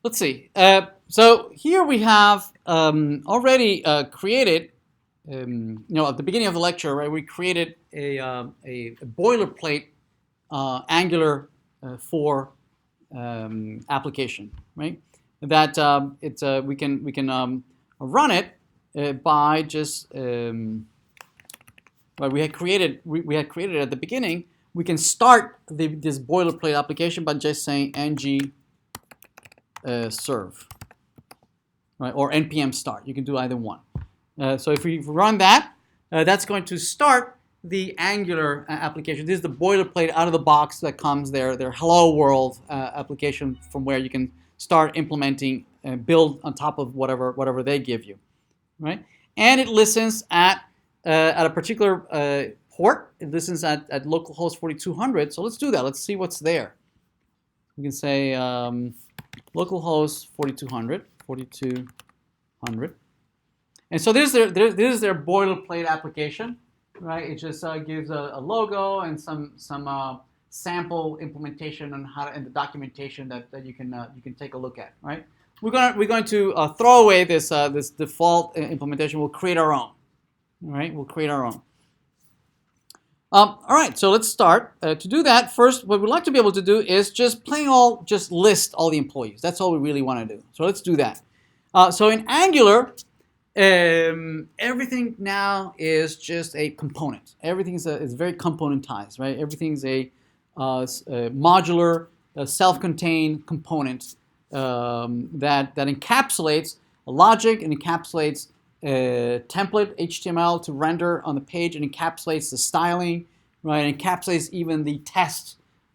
let's see. So here we have already created, at the beginning of the lecture, right, we created a boilerplate Angular 4 application, right? That we can run it by just well, we had created at the beginning. We can start this boilerplate application by just saying ng serve, right, or npm start. You can do either one. So if we run that, that's going to start the Angular application. This is the boilerplate out of the box that comes there. Their hello world application from where you can start implementing and build on top of whatever they give you, right? And it listens at a particular port. It listens at localhost 4200. So let's do that. Let's see what's there. We can say localhost 4200. And so this is their boilerplate application, right? It just gives a logo and some sample implementation on how to, and the documentation that you can take a look at, right? We're going to throw away this default implementation. We'll create our own. All right, we'll create our own. All right, so let's start. To do that, first, what we'd like to be able to do is just list all the employees. That's all we really want to do. So let's do that. So in Angular, everything now is just a component. Everything is very componentized, right? Everything's a modular, self-contained component that encapsulates a logic and encapsulates template HTML to render on the page, and encapsulates the styling, right? And encapsulates even the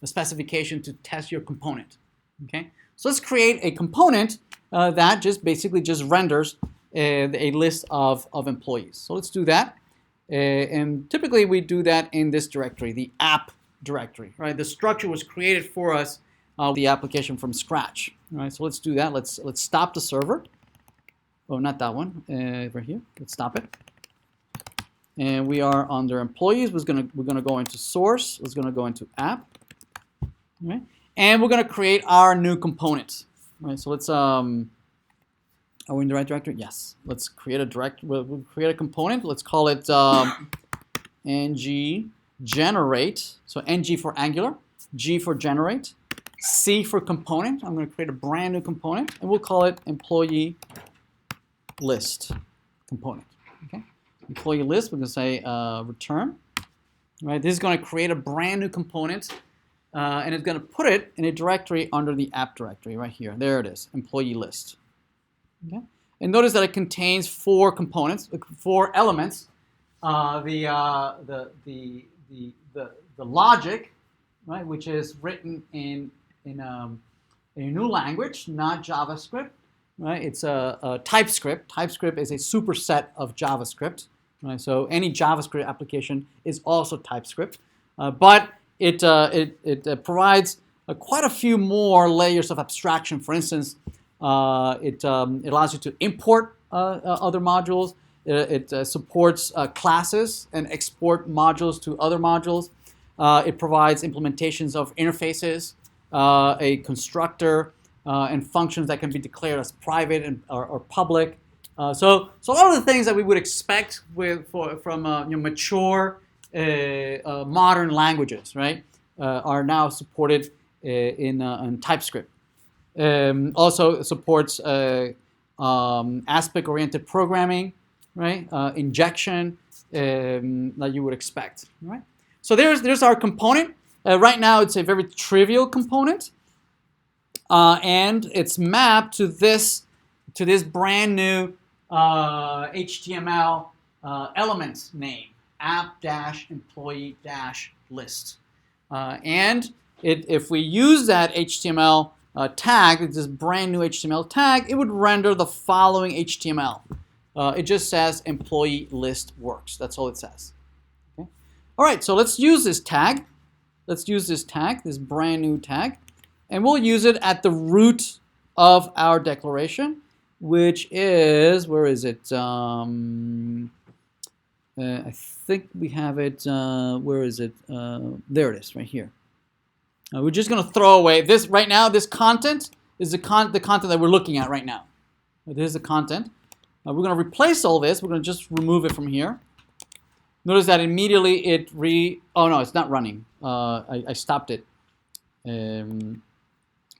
specification to test your component. Okay, so let's create a component that basically renders a list of employees. So let's do that, and typically we do that in this directory, the app directory, right? The structure was created for us, the application from scratch, right? So let's do that. Let's stop the server. Oh, not that one. Over here. Let's stop it. And we are under employees. We're gonna go into source. We're gonna go into app. Right? And we're gonna create our new component. Right. So let's are we in the right directory? Yes. Let's create we'll create a component. Let's call it ng generate. So ng for Angular, G for generate, C for component. I'm gonna create a brand new component, and we'll call it employee list component. Okay, employee list. We're going to say return. Right. This is going to create a brand new component, and it's going to put it in a directory under the app directory right here. There it is, employee list. Okay, and notice that it contains 4 components, 4 elements. The logic, right, which is written in a new language, not JavaScript. Right, it's a TypeScript. TypeScript is a superset of JavaScript. Right, so any JavaScript application is also TypeScript, but it provides quite a few more layers of abstraction. For instance, it allows you to import other modules. It supports classes and export modules to other modules. It provides implementations of interfaces, a constructor, and functions that can be declared as private or public. So a lot of the things that we would expect from mature modern languages, right, are now supported in TypeScript. Also supports aspect-oriented programming, right? Injection that you would expect, right? So there's our component. Right now, it's a very trivial component. And it's mapped to this brand new HTML element name, app-employee-list. And if we use that HTML tag, this brand new HTML tag, it would render the following HTML. It just says employee list works. That's all it says. Okay? All right, so let's use this tag. Let's use this tag, this brand new tag. And we'll use it at the root of our declaration, which is, where is it? I think we have it, where is it? There it is, right here. We're just going to throw away this, right now, this content is the content that we're looking at right now. This is the content. We're going to replace all this. We're going to just remove it from here. Notice that immediately oh no, it's not running. I stopped it.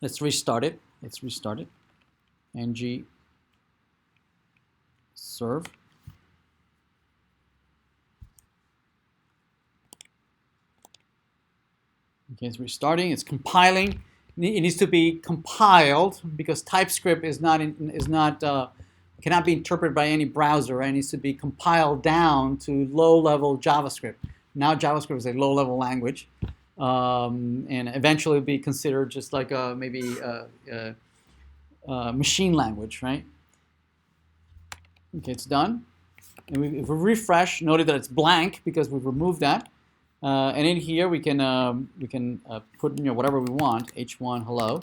Let's restart it. Let's restart it. ng serve. Okay, it's restarting. It's compiling. It needs to be compiled because TypeScript cannot be interpreted by any browser. Right? It needs to be compiled down to low-level JavaScript. Now JavaScript is a low-level language, and eventually be considered just like maybe a machine language, right? Okay, it's done. And if we refresh, notice that it's blank because we've removed that. And in here we can put whatever we want. H1 hello.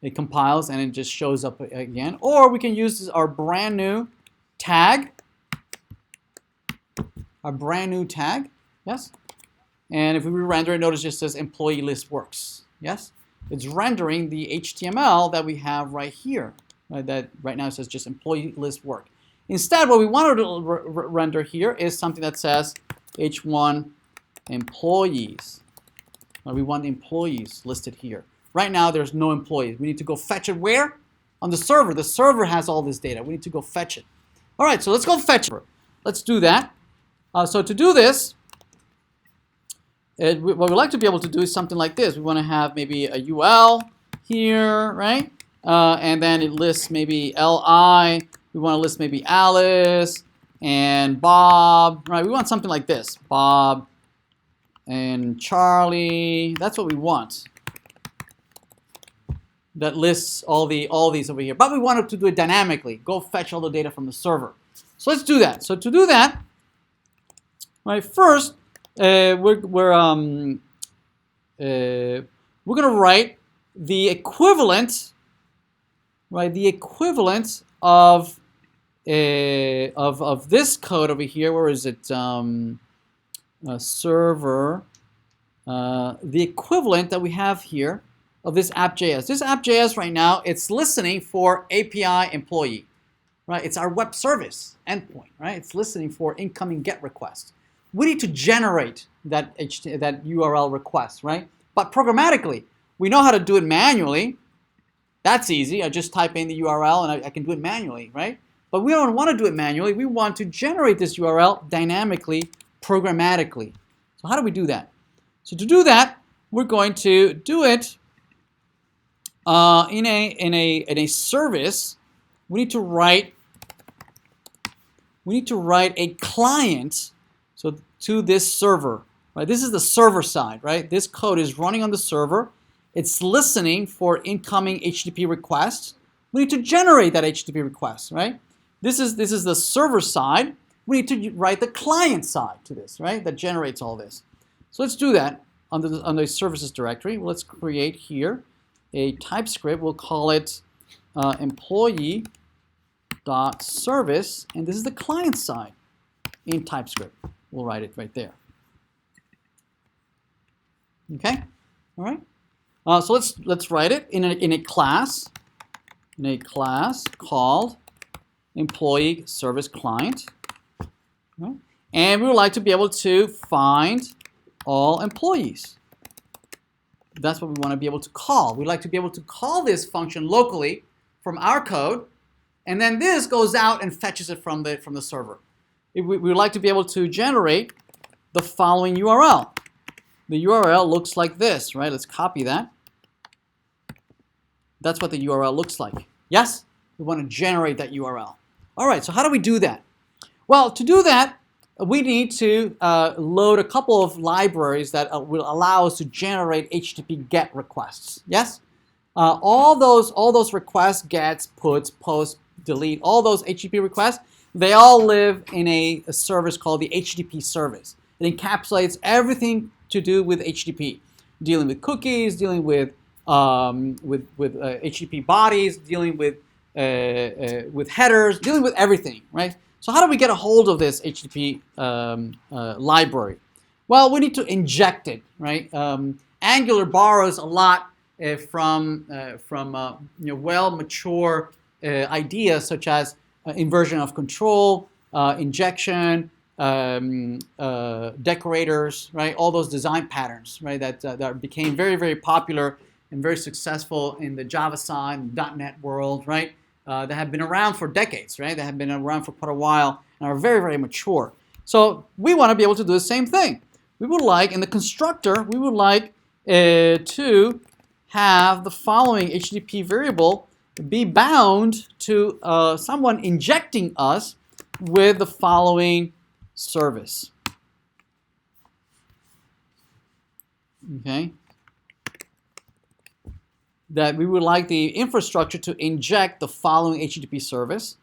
It compiles and it just shows up again. Or we can use our brand new tag. Our brand new tag. Yes. And if we re-render it, notice it just says employee list works. Yes. It's rendering the HTML that we have right here. Right? That right now it says just employee list work. Instead, what we want to render here is something that says H1 employees. We want employees listed here. Right now, there's no employees. We need to go fetch it where? On the server. The server has all this data. We need to go fetch it. All right, so let's go fetch it. Let's do that. So to do this, what we like to be able to do is something like this. We want to have maybe a UL here, right? And then it lists maybe LI. We want to list maybe Alice and Bob, right? We want something like this. Bob and Charlie. That's what we want. That lists all these over here. But we want to do it dynamically. Go fetch all the data from the server. So let's do that. So to do that, right, first we're going to write the equivalent, right? The equivalent of this code over here. Where is it? Server. The equivalent that we have here of this app.js. This app.js right now, it's listening for API employee, right? It's our web service endpoint, right? It's listening for incoming GET requests. We need to generate that URL request, right? But programmatically, we know how to do it manually. That's easy. I just type in the URL and I can do it manually, right? But we don't want to do it manually. We want to generate this URL dynamically, programmatically. So how do we do that? So to do that, we're going to do it in a service. We need to write a client to this server, right? This is the server side, right? This code is running on the server. It's listening for incoming HTTP requests. We need to generate that HTTP request, right? This is the server side. We need to write the client side to this, right? That generates all this. So let's do that on the services directory. Let's create here a TypeScript. We'll call it employee.service, and this is the client side in TypeScript. We'll write it right there. Okay, all right. So let's write it in a class called employee service client, right? And we would like to be able to find all employees. That's what we want to be able to call. We'd like to be able to call this function locally from our code, and then this goes out and fetches it from the server. We would like to be able to generate the following URL. The URL looks like this, right? Let's copy that. That's what the URL looks like. Yes? We want to generate that URL. All right, so how do we do that? Well, to do that, we need to load a couple of libraries that will allow us to generate HTTP GET requests. Yes? All those requests, gets, puts, posts, delete, all those HTTP requests, they all live in a service called the HTTP service. It encapsulates everything to do with HTTP, dealing with cookies, dealing with HTTP bodies, dealing with headers, dealing with everything, right? So how do we get a hold of this HTTP library? Well, we need to inject it, right? Angular borrows a lot from well mature ideas such as inversion of control, injection, decorators, right? All those design patterns, right? That became very, very popular and very successful in the Java side and .NET world, right? That have been around for decades, right? That have been around for quite a while and are very, very mature. So we want to be able to do the same thing. We would like, in the constructor, we would like to have the following HTTP variable be bound to someone injecting us with the following service. Okay. That we would like the infrastructure to inject the following HTTP service.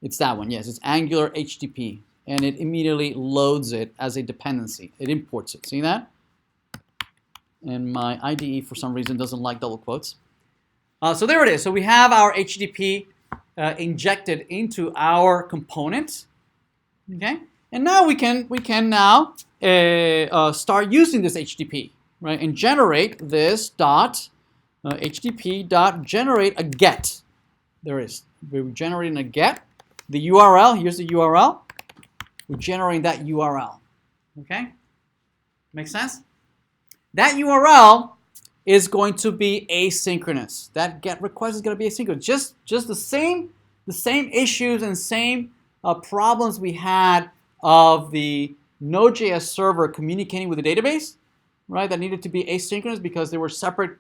It's that one, yes, it's Angular HTTP, and it immediately loads it as a dependency. It imports it, see that? And my IDE, for some reason, doesn't like double quotes. So there it is. So we have our HTTP injected into our component, okay? And now we can now start using this HTTP, right? And generate this HTTP dot generate a get. There it is. We're generating a get. The URL, here's the URL. We're generating that URL, okay? Make sense? That URL is going to be asynchronous. That GET request is going to be asynchronous. Just the same issues and same problems we had of the Node.js server communicating with the database, right? That needed to be asynchronous because they were separate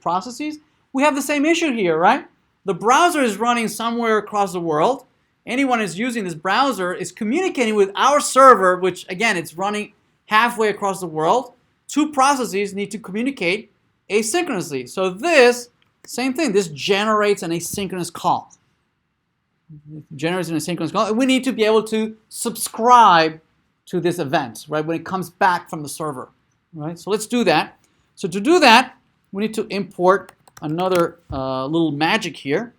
processes. We have the same issue here, right? The browser is running somewhere across the world. Anyone who's using this browser is communicating with our server, which again, it's running halfway across the world. Two processes need to communicate asynchronously. So this, same thing, this generates an asynchronous call. Generates an asynchronous call. And we need to be able to subscribe to this event, right, when it comes back from the server, right? So let's do that. So to do that, we need to import another little magic here.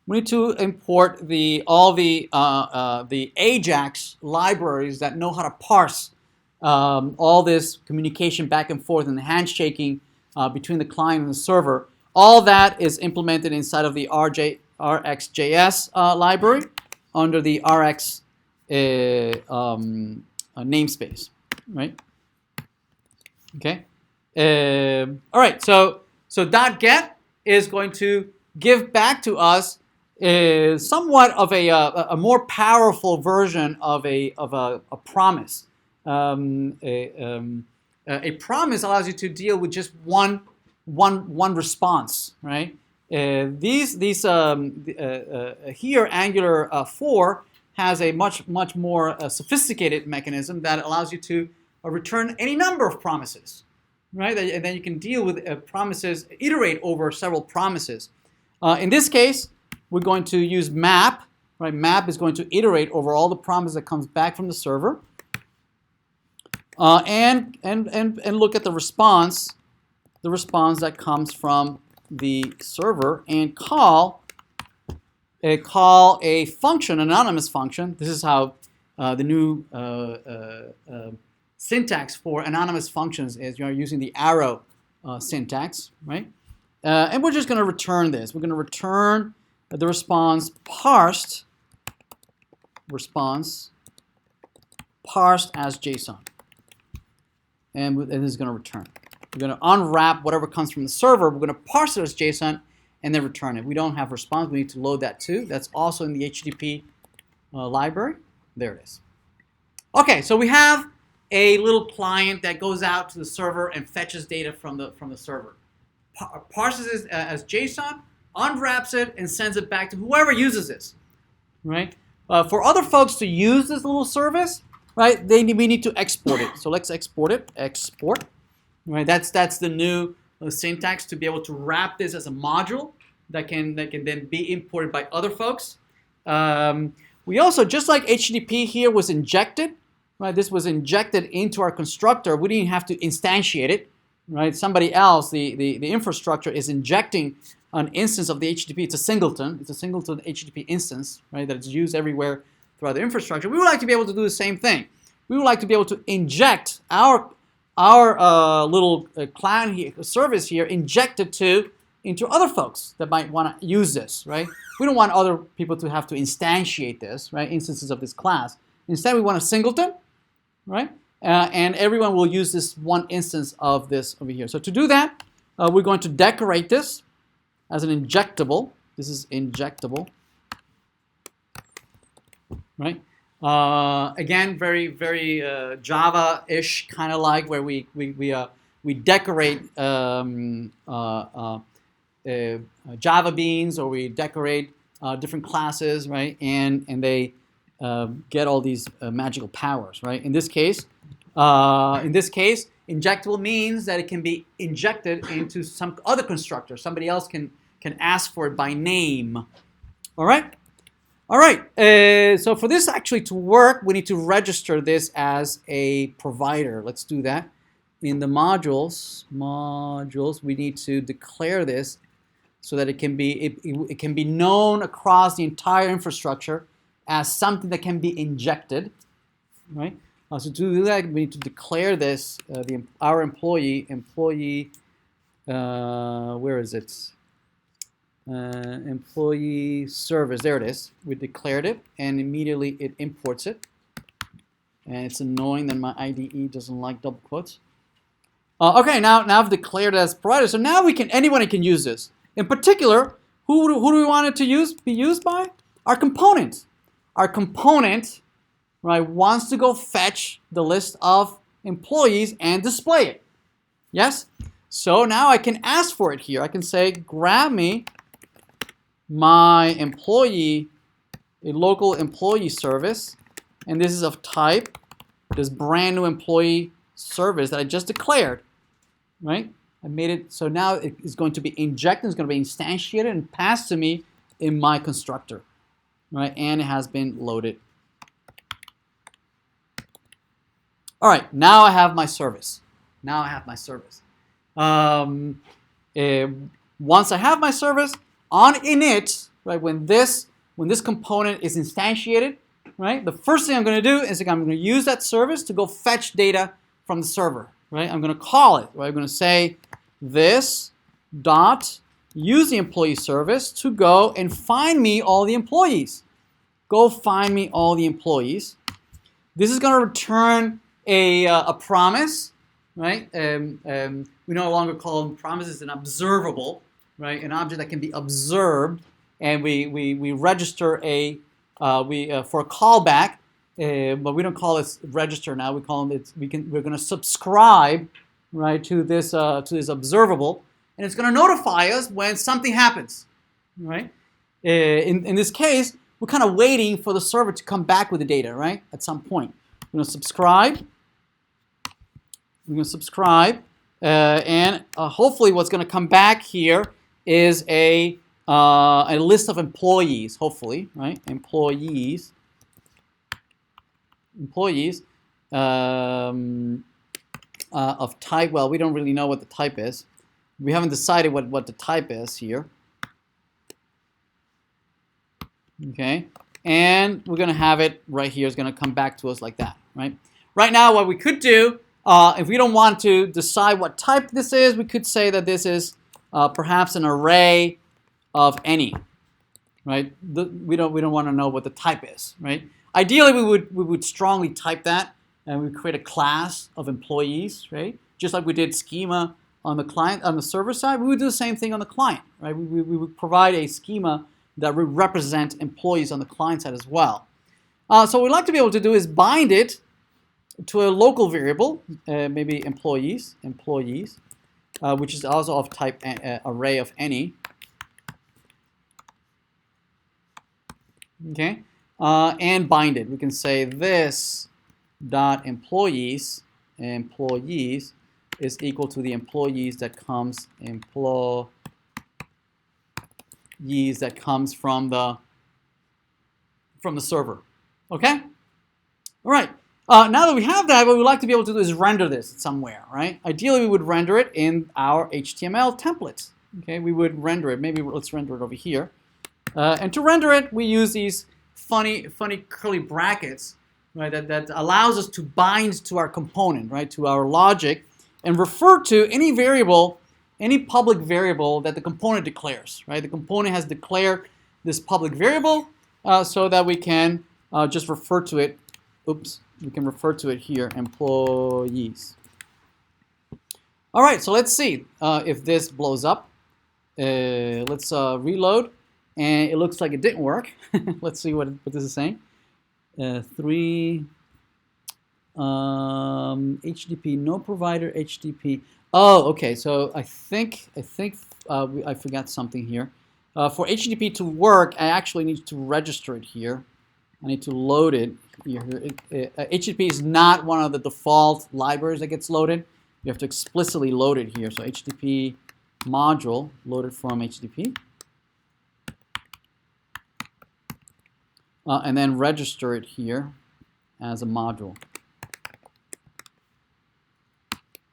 We need to import all the AJAX libraries that know how to parse all this communication back and forth and the handshaking between the client and the server. All that is implemented inside of the RxJS library under the Rx namespace, right? Okay. All right. So .get is going to give back to us somewhat of a more powerful version of a promise. A promise allows you to deal with just one response, right? Here Angular 4 has a much more sophisticated mechanism that allows you to return any number of promises, right? And then you can deal with promises, iterate over several promises. In this case, we're going to use map, right? Map is going to iterate over all the promises that comes back from the server, and look at the response that comes from the server, and call a function, an anonymous function. This is how the new syntax for anonymous functions is. You're using the arrow syntax, right? And we're just going to return this. We're going to return the response parsed as JSON. And this is going to return. We're going to unwrap whatever comes from the server. We're going to parse it as JSON and then return it. We don't have response. We need to load that too. That's also in the HTTP library. There it is. Okay, so we have a little client that goes out to the server and fetches data from the server. Parses it as JSON, unwraps it, and sends it back to whoever uses this, right? For other folks to use this little service, right, we need to export it. So let's export it. Export, right? That's the new syntax to be able to wrap this as a module that can then be imported by other folks. We also, just like HTTP here was injected, right? This was injected into our constructor. We didn't have to instantiate it, right? Somebody else, the infrastructure is injecting an instance of the HTTP. It's a singleton. It's a singleton HTTP instance, right? That is used everywhere throughout the infrastructure. We would like to be able to do the same thing. We would like to be able to inject our our little client here, service here injected into other folks that might want to use this, right? We don't want other people to have to instantiate this, right? Instances of this class. Instead, we want a singleton, right? And everyone will use this one instance of this over here. So to do that, we're going to decorate this as an injectable. This is injectable, right? Again, very, very Java-ish kind of like where we decorate Java beans, or we decorate different classes, right? And they get all these magical powers, right? In this case, injectable means that it can be injected into some other constructor. Somebody else can ask for it by name. All right? All right. So for this actually to work, we need to register this as a provider. Let's do that. In the modules, we need to declare this so that it can be known across the entire infrastructure as something that can be injected, right? So to do that, we need to declare this, our employee, where is it? Employee service, there it is. We declared it, and immediately it imports it. And it's annoying that my IDE doesn't like double quotes. Okay, now I've declared it as provider, so now anyone can use this. In particular, who do we want it to be used by? Our component. Our component, right, wants to go fetch the list of employees and display it. Yes? So now I can ask for it here. I can say, grab me my employee, a local employee service, and this is of type, this brand new employee service that I just declared, right? I made it, so now it is going to be injected, it's going to be instantiated and passed to me in my constructor, right? And it has been loaded. All right, now I have my service. Once I have my service, on init, right, when this component is instantiated, right, the first thing I'm going to do is I'm going to use that service to go fetch data from the server, right? I'm going to call it, right? I'm going to say this dot use the employee service to go and find me all the employees. Go find me all the employees. This is going to return a promise, right? We no longer call them promises, an observable, right? An object that can be observed, and we register for a callback, but we don't call it register now. We call them we're going to subscribe, right, to this observable, and it's going to notify us when something happens, right? In this case, we're kind of waiting for the server to come back with the data, right? At some point, we're going to subscribe. And hopefully, what's going to come back here is a list of employees. Hopefully, right? Employees of type. Well, we don't really know what the type is. We haven't decided what the type is here. Okay, and we're going to have it right here. It's going to come back to us like that, right? Right now, what we could do, if we don't want to decide what type this is, we could say that this is perhaps an array of any, right? We don't want to know what the type is, right? Ideally, we would strongly type that, and we create a class of employees, right? Just like we did schema on the server side, we would do the same thing on the client, right? We would provide a schema that would represent employees on the client side as well. So what we'd like to be able to do is bind it to a local variable, maybe employees, which is also of type array of any. Okay, and bind it. We can say this dot employees is equal to the employees that comes from the server. Okay, all right. Now that we have that, what we'd like to be able to do is render this somewhere, right? Ideally, we would render it in our HTML templates. Okay, we would render it. Maybe let's render it over here. And to render it, we use these funny curly brackets right? That allows us to bind to our component, right, to our logic, and refer to any variable, any public variable that the component declares, right? The component has declared this public variable so that we can just refer to it. Oops, we can refer to it here, employees. All right, so let's see if this blows up. Let's reload, and it looks like it didn't work. Let's see what this is saying. 3 HTTP, no provider HTTP. Oh, okay. So I think I forgot something here. For HTTP to work, I actually need to register it here. I need to load it here. HTTP is not one of the default libraries that gets loaded. You have to explicitly load it here. So HTTP module loaded from HTTP. And then register it here as a module.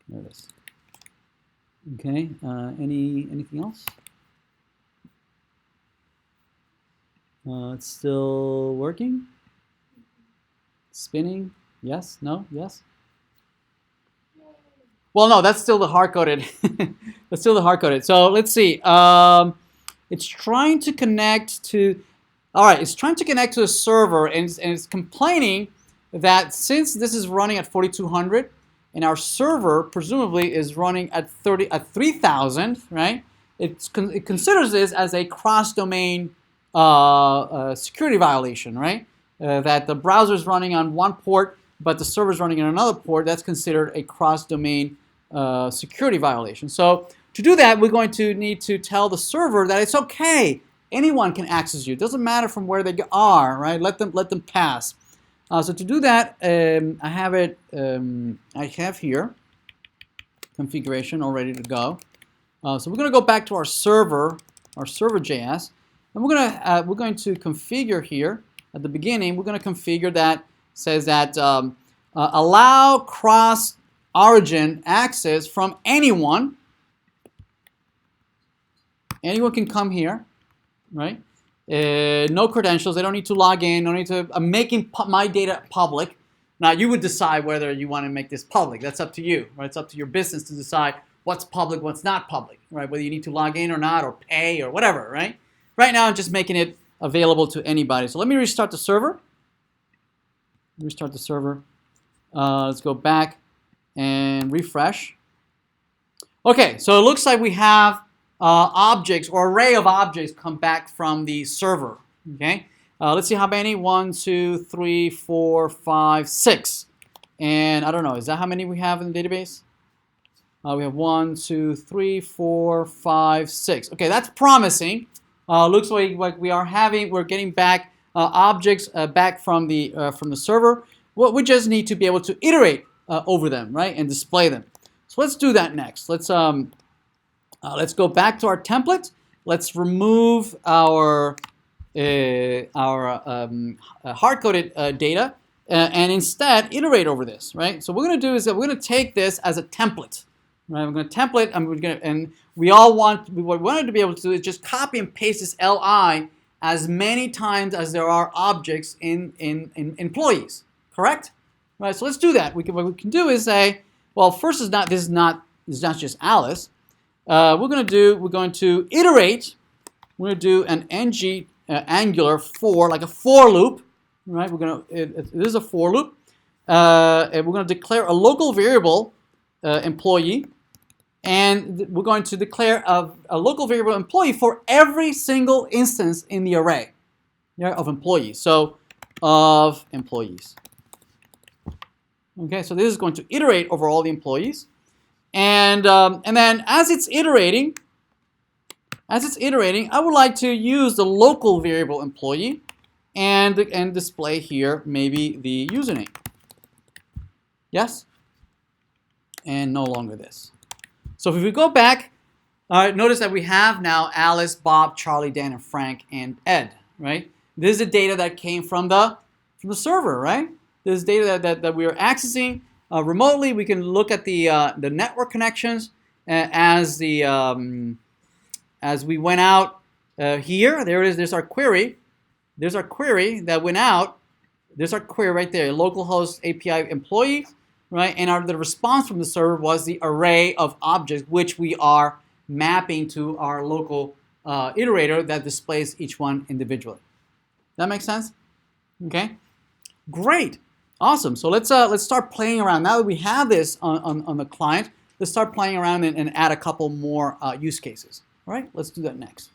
There it is. Okay. Anything else? It's still working. Spinning. Yes. No. Yes. Well, no. That's still the hard-coded. That's still the hard-coded. So let's see. It's trying to connect to. All right, it's trying to connect to a server, and it's complaining that since this is running at 4200, and our server presumably is running at 3000, right? It considers this as a cross-domain security violation, right? That the browser is running on one port, but the server is running on another port. That's considered a cross-domain security violation. So to do that, we're going to need to tell the server that it's okay. Anyone can access you. It doesn't matter from where they are, right? Let them pass. So to do that, I have here configuration all ready to go. So we're going to go back to our server JS, and we're going to configure here at the beginning. We're going to configure that says that allow cross origin access from anyone. Anyone can come here. Right? No credentials. They don't need to log in. No need to. I'm making my data public. Now you would decide whether you want to make this public. That's up to you. Right? It's up to your business to decide what's public, what's not public. Right? Whether you need to log in or not, or pay or whatever. Right? Right now I'm just making it available to anybody. So let me restart the server. Restart the server. Let's go back and refresh. Okay. So it looks like we have. Objects or array of objects come back from the server. Okay, let's see how many. 1, 2, 3, 4, 5, 6. And I don't know. Is that how many we have in the database? We have 1, 2, 3, 4, 5, 6. Okay, that's promising. Looks like we're getting back objects back from the server. Well, we just need to be able to iterate over them, right, and display them. So let's do that next. Let's go back to our template. Let's remove our hard-coded data and instead iterate over this, right? So what we're going to do is that we're going to take this as a template, right? We're going to template, and what we wanted to be able to do is just copy and paste this li as many times as there are objects in employees, correct? Right. So let's do that. What we can do is say, well, first this is not just Alice. We're going to iterate. We're going to do an ng angular for, like a for loop, right? This is a for loop, and we're going to declare a local variable employee, and we're going to declare a local variable employee for every single instance in the array, yeah, of employees. So of employees. Okay, so this is going to iterate over all the employees. And then as it's iterating, I would like to use the local variable employee and display here maybe the username. Yes? And no longer this. So if we go back, notice that we have now Alice, Bob, Charlie, Dan, and Frank, and Ed, right? This is the data that came from the server, right? This is data that we are accessing. Remotely, we can look at the network connections as we went out here. There it is. There's our query. There's our query that went out There's our query right there, localhost API employee, right? And the response from the server was the array of objects which we are mapping to our local iterator that displays each one individually. That makes sense? Okay, great, awesome. So let's start playing around. Now that we have this on the client, let's start playing around and add a couple more use cases. All right, let's do that next.